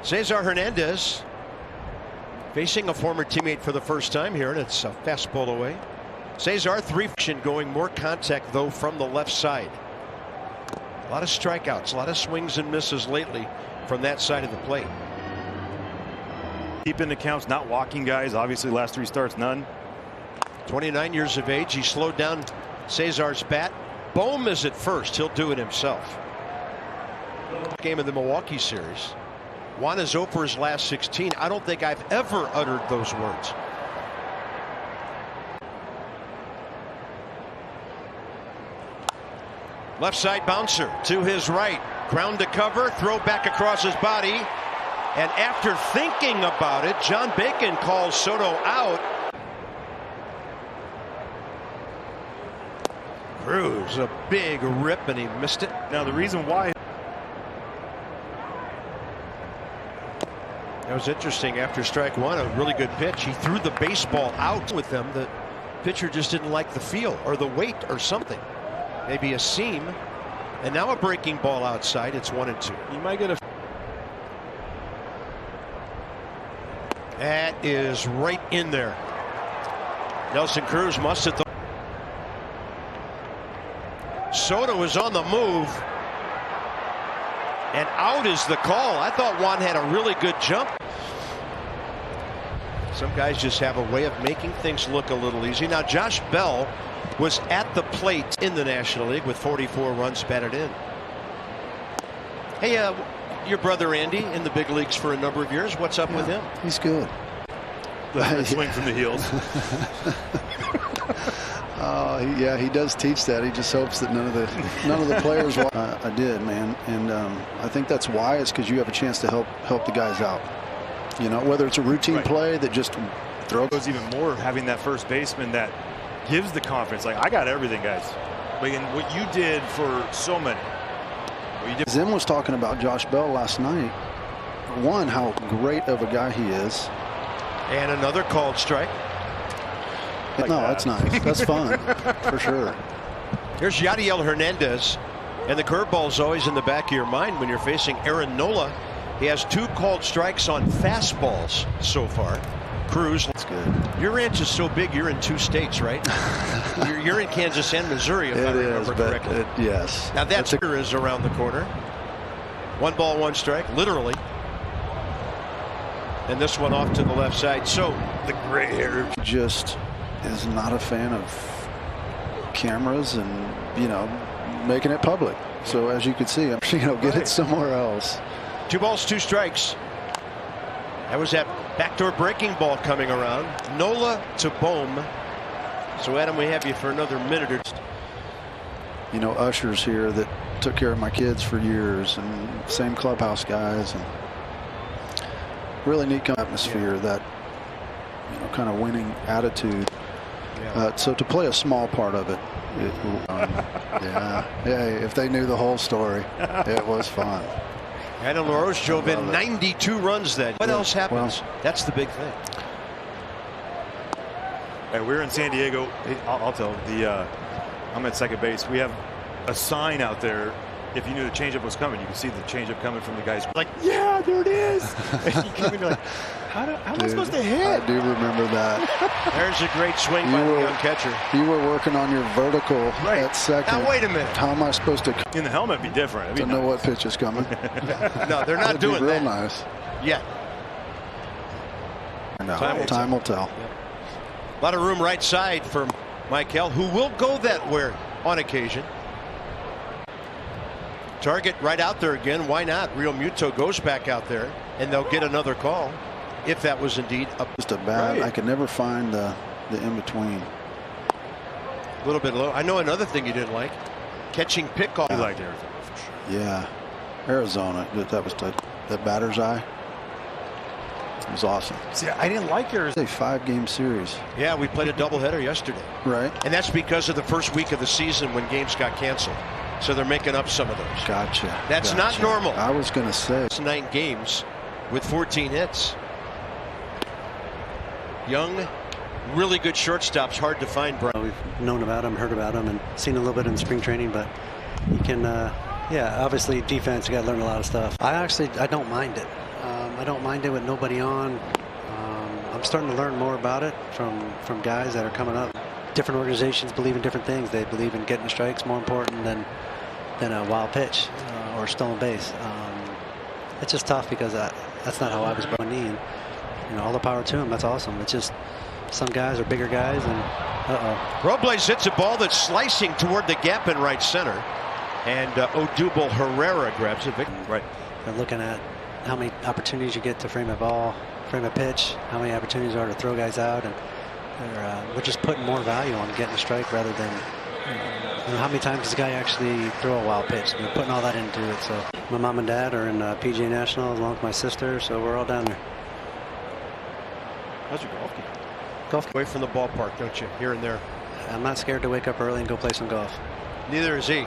Cesar Hernandez facing a former teammate for the first time here, and it's a fastball away. Cesar, 3 going more contact though from the left side. A lot of strikeouts, a lot of swings and misses lately from that side of the plate. Keeping the counts, not walking guys. Obviously, last 3 starts, none. 29 years of age. He slowed down Cesar's bat. Bohm is at first. He'll do it himself. Game of the Milwaukee series. Juan is 0 for his last 16. I don't think I've ever uttered those words. Left side bouncer to his right. Ground to cover. Throw back across his body. And after thinking about it, John Bacon calls Soto out. Cruz, a big rip, and he missed it. Now the reason why. That was interesting. After strike 1, a really good pitch. He threw the baseball out with them. The pitcher just didn't like the feel or the weight or something. Maybe a seam. And now a breaking ball outside. It's 1-2. You might get a. That is right in there. Nelson Cruz must have. Soto is on the move. And out is the call. I thought Juan had a really good jump. Some guys just have a way of making things look a little easy. Now Josh Bell was at the plate in the National League with 44 runs batted in. Hey, your brother Andy in the big leagues for a number of years. What's up with him? He's good. The swing from the heels. Yeah, he does teach that. He just hopes that none of the players. I did, man, and I think that's why. It's because you have a chance to help the guys out. You know, whether it's a routine play that just throws. Even more having that first baseman that gives the confidence. Like, I got everything, guys. Like, and what you did for so many. Zim was talking about Josh Bell last night. One, how great of a guy he is. And another called strike. No, that's nice. That's fun, for sure. Here's Yadiel Hernandez, and the curveball is always in the back of your mind when you're facing Aaron Nola. He has 2 called strikes on fastballs so far. Cruz. That's good. Your ranch is so big, you're in 2 states, right? you're in Kansas and Missouri, if I remember correctly. Yes. Now that is around the corner. 1 ball, 1 strike, literally. And this one off to the left side. So the gray hair just is not a fan of cameras and, you know, making it public. So as you can see, I'm sure, get it somewhere else. 2 balls, 2 strikes. That was that backdoor breaking ball coming around. Nola to Bohm. So Adam, we have you for another minute or two. You know, ushers here that took care of my kids for years, and same clubhouse guys, and really neat atmosphere. That, you know, kind of winning attitude. So to play a small part of it, yeah, if they knew the whole story, it was fun. Adam LaRoche drove in 92 runs then. What else happens? Well, that's the big thing. Hey, we're in San Diego. I'll tell the I'm at second base. We have a sign out there. If you knew the changeup was coming, you can see the changeup coming from the guys. Like, yeah, there it is. And you can be like, how am I supposed to hit? I do remember that. There's a great swing by the young catcher. You were working on your vertical at second. Now wait a minute. How am I supposed to? In the helmet, be different. To know what pitch is coming. No, they're not doing real that. Nice. Yeah. No, time will tell. Yeah. A lot of room right side for Michael, who will go that way on occasion. Target right out there again. Why not? Real Muto goes back out there, and they'll get another call if that was indeed up. Just a bad. I could never find the in between. A little bit low. I know another thing you didn't like, catching pickoff. You liked Arizona for sure. Yeah, Arizona. That was the batter's eye. It was awesome. See, I didn't like yours. It's a 5-game series. Yeah, we played a doubleheader yesterday. Right. And that's because of the first week of the season when games got canceled. So they're making up some of those. Gotcha. That's not normal. I was going to say. 9 games with 14 hits. Young, really good shortstops, hard to find, Brian. We've known about him, heard about him, and seen a little bit in spring training, but he can, yeah, obviously defense, you got to learn a lot of stuff. I don't mind it. I don't mind it with nobody on. I'm starting to learn more about it from guys that are coming up. Different organizations believe in different things. They believe in getting strikes more important than a wild pitch or stolen base. It's just tough because that's not how I was brought in. And, you know, all the power to them. That's awesome. It's just some guys are bigger guys, and Robles hits a ball that's slicing toward the gap in right center, and Odubel Herrera grabs it. Right. They're looking at how many opportunities you get to frame a ball, frame a pitch, how many opportunities are to throw guys out, and we're just putting more value on getting a strike rather than you know, how many times does a guy actually throw a wild pitch. We're putting all that into it. So my mom and dad are in PGA National along with my sister, so we're all down there. How's your golf game? Golf. Away from the ballpark, don't you? Here and there. I'm not scared to wake up early and go play some golf. Neither is he.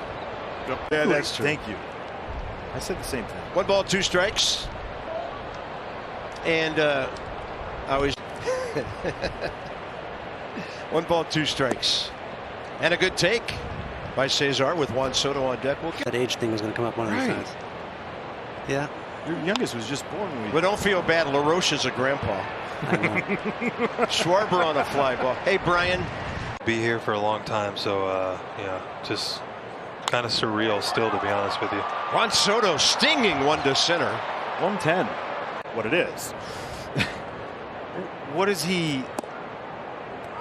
Yeah, that's true. Thank you. I said the same thing. 1 ball, 2 strikes. And I was 1 ball, 2 strikes. And a good take by Cesar with Juan Soto on deck. That age thing was going to come up one of these times. Yeah. Your youngest was just born when we. But don't feel bad. LaRoche is a grandpa. I know. Schwarber on a fly ball. Hey, Brian. Be here for a long time, so yeah, just kind of surreal still, to be honest with you. Juan Soto stinging one to center. 110. What it is. What is he,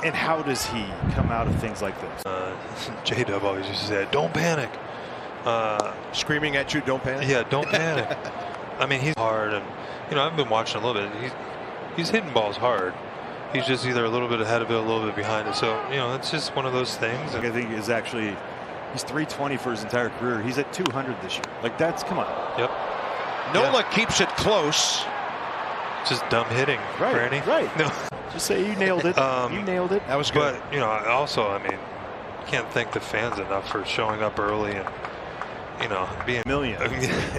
and how does he come out of things like this? J-Dub always used to say, "Don't panic." Screaming at you, don't panic. Yeah, don't panic. I mean, he's hard, and you know, I've been watching a little bit. He's hitting balls hard. He's just either a little bit ahead of it, a little bit behind it. So, you know, it's just one of those things. I think is actually, he's 320 for his entire career. He's at 200 this year. Like, that's, come on. Yep. Nola keeps it close. Just dumb hitting, right, Granny. Right. No. Just say you nailed it. You nailed it. That was good. But, you know, also, I mean, can't thank the fans enough for showing up early and, you know, being million.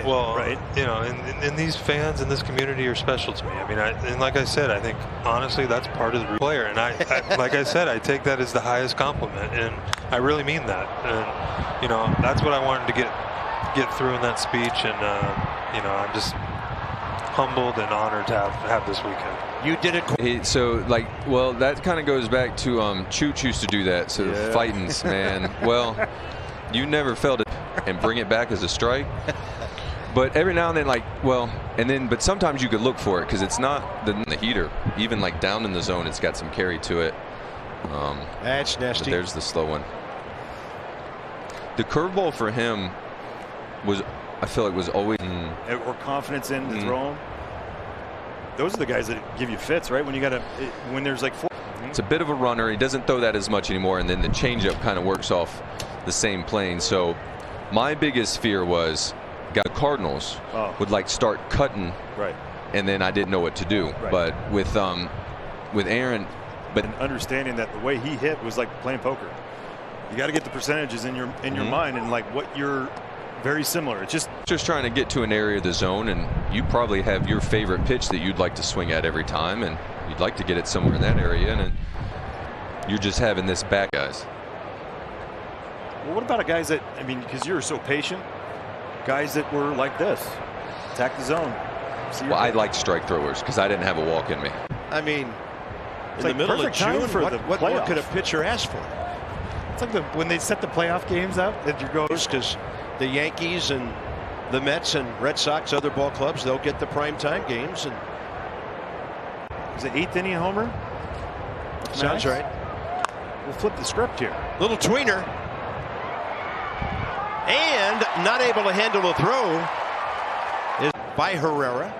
Well, right. You know, and these fans in this community are special to me. I mean, and like I said, I think honestly that's part of the player. And I like I said, I take that as the highest compliment, and I really mean that. And you know, that's what I wanted to get through in that speech. And you know, I'm just humbled and honored to have this weekend. You did it. So, like, well, that kind of goes back to Chooch used to do that. So the fightings, man. Well, you never felt it and bring it back as a strike. But every now and then, like, well, and then, but sometimes you could look for it because it's not the heater. Even like down in the zone, it's got some carry to it. That's nasty. But there's the slow one. The curveball for him was, I feel like, was always or confidence in the throw. Those are the guys that give you fits, right? When you got when there's like 4. It's a bit of a runner. He doesn't throw that as much anymore, and then the changeup kind of works off the same plane. So my biggest fear was the Cardinals would like start cutting, right, and then I didn't know what to do. Right. But with Aaron, but and understanding that the way he hit was like playing poker. You got to get the percentages in your mind, and like what you're very similar. It's just trying to get to an area of the zone, and you probably have your favorite pitch that you'd like to swing at every time, and you'd like to get it somewhere in that area, and you're just having this back, guys. Well, what about guys that, I mean, because you're so patient, guys that were like this, attack the zone. Well, I like strike throwers because I didn't have a walk in me. I mean, it's in like the middle of June, what more could a pitcher ask for? It's like when they set the playoff games up that you go. Because the Yankees and the Mets and Red Sox, other ball clubs, they'll get the prime time games. And is it 8th inning homer? Sounds right. We'll flip the script here. Little tweener. And not able to handle a throw is by Herrera.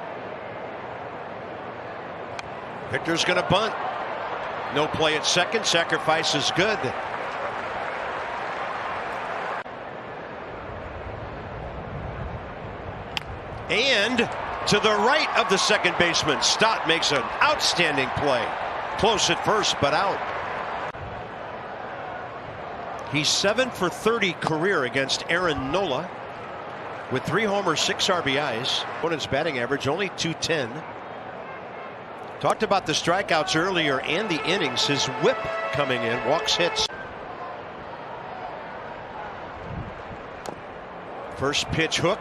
Victor's going to bunt. No play at second. Sacrifice is good. And to the right of the second baseman. Stott makes an outstanding play. Close at first, but out. He's 7 for 30 career against Aaron Nola with 3 homers, 6 RBIs. Opponent's batting average only .210. Talked about the strikeouts earlier and the innings. His whip coming in, walks, hits. First pitch hook.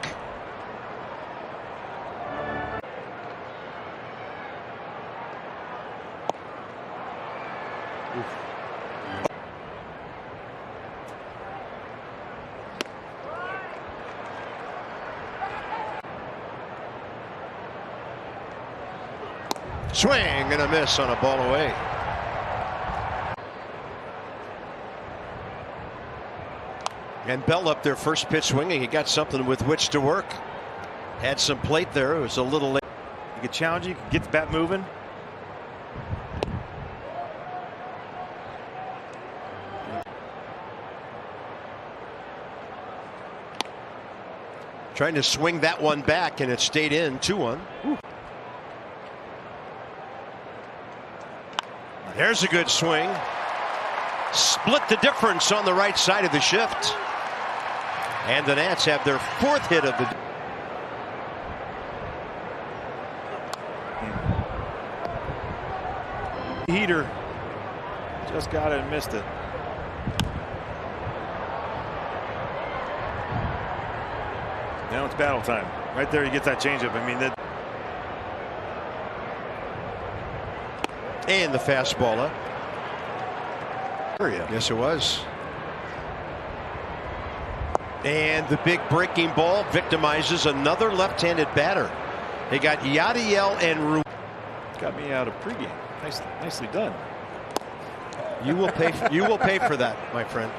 Swing and a miss on a ball away. And Bell up there, first pitch swinging. He got something with which to work. Had some plate there. It was a little late. You can challenge, you can get the bat moving. Trying to swing that one back, and it stayed in 2-1. There's a good swing. Split the difference on the right side of the shift. And the Nats have their 4th hit of the day. Heater just got it and missed it. Now it's battle time. Right there, he gets that changeup. I mean, that. And the fastball up. Yes, it was. And the big breaking ball victimizes another left-handed batter. They got Yadiel and Ru. Got me out of pregame. Nicely done. You will pay. You will pay for that, my friend.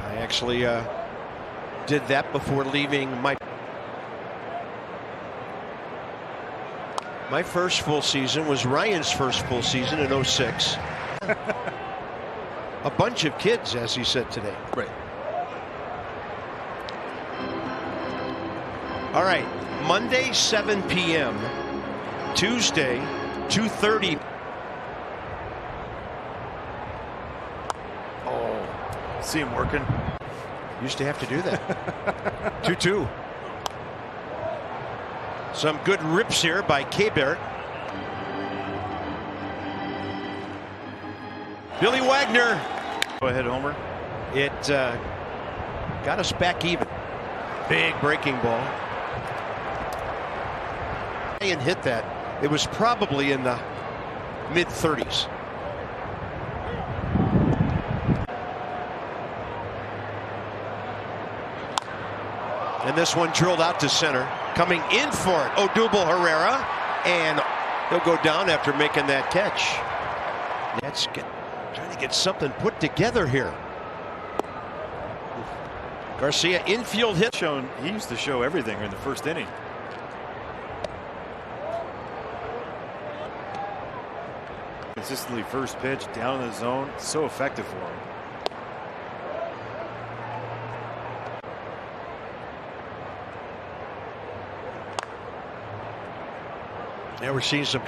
I actually did that before leaving my first full season was Ryan's first full season in 06. A bunch of kids, as he said today. Right. All right. Monday, 7 p.m. Tuesday, 2:30. Oh, see him working. Used to have to do that. 2-2. Some good rips here by K-Bert. Billy Wagner. Go ahead, Homer. It got us back even. Big breaking ball. And hit that. It was probably in the mid-30s. And this one drilled out to center. Coming in for it, Odubel Herrera, and he'll go down after making that catch. That's trying to get something put together here. Garcia infield hit. He used to show everything in the first inning. Consistently first pitch down in the zone, so effective for him. Now we're seeing some.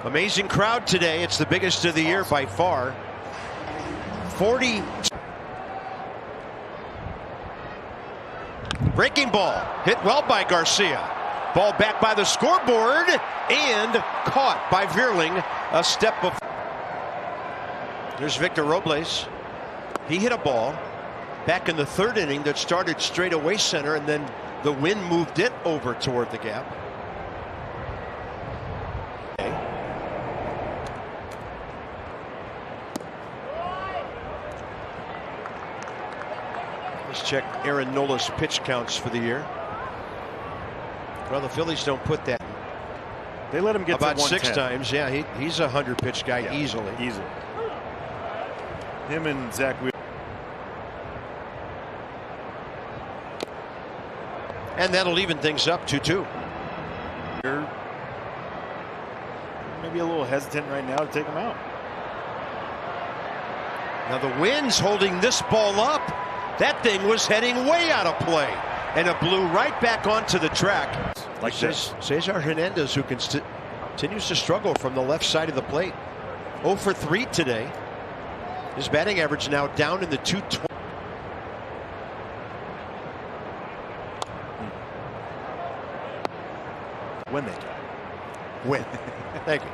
Amazing crowd today. It's the biggest of the year by far. 40. Breaking ball hit well by Garcia. Ball back by the scoreboard and caught by Vierling a step before. There's Victor Robles. He hit a ball back in the 3rd inning that started straight away center, and then the wind moved it over toward the gap. Let's check Aaron Nola's pitch counts for the year. Well, the Phillies don't put that. They let him get about to 6 times. Yeah, he's a 100 pitch guy, yeah, easily. Him and Zach. And that'll even things up 2-2. Maybe a little hesitant right now to take him out. Now the wind's holding this ball up. That thing was heading way out of play, and it blew right back onto the track. Like this. Cesar Hernandez, who continues to struggle from the left side of the plate. 0 for 3 today. His batting average now down in the 220. When they can. Win. Thank you.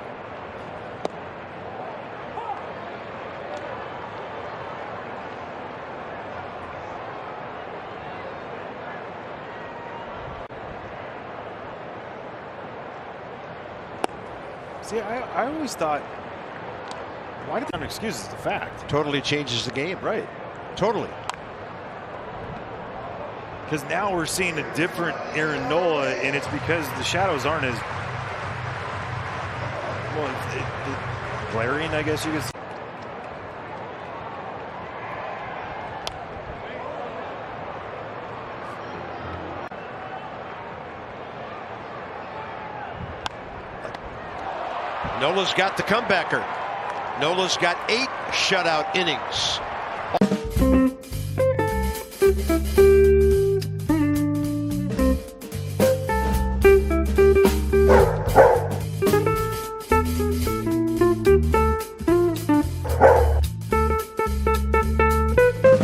See, I always thought, why did excuse is the fact? Totally changes the game. Right. Totally. Because now we're seeing a different Aaron Nola, and it's because the shadows aren't as well, glaring, I guess you could say. Nola's got the comebacker. Nola's got 8 shutout innings.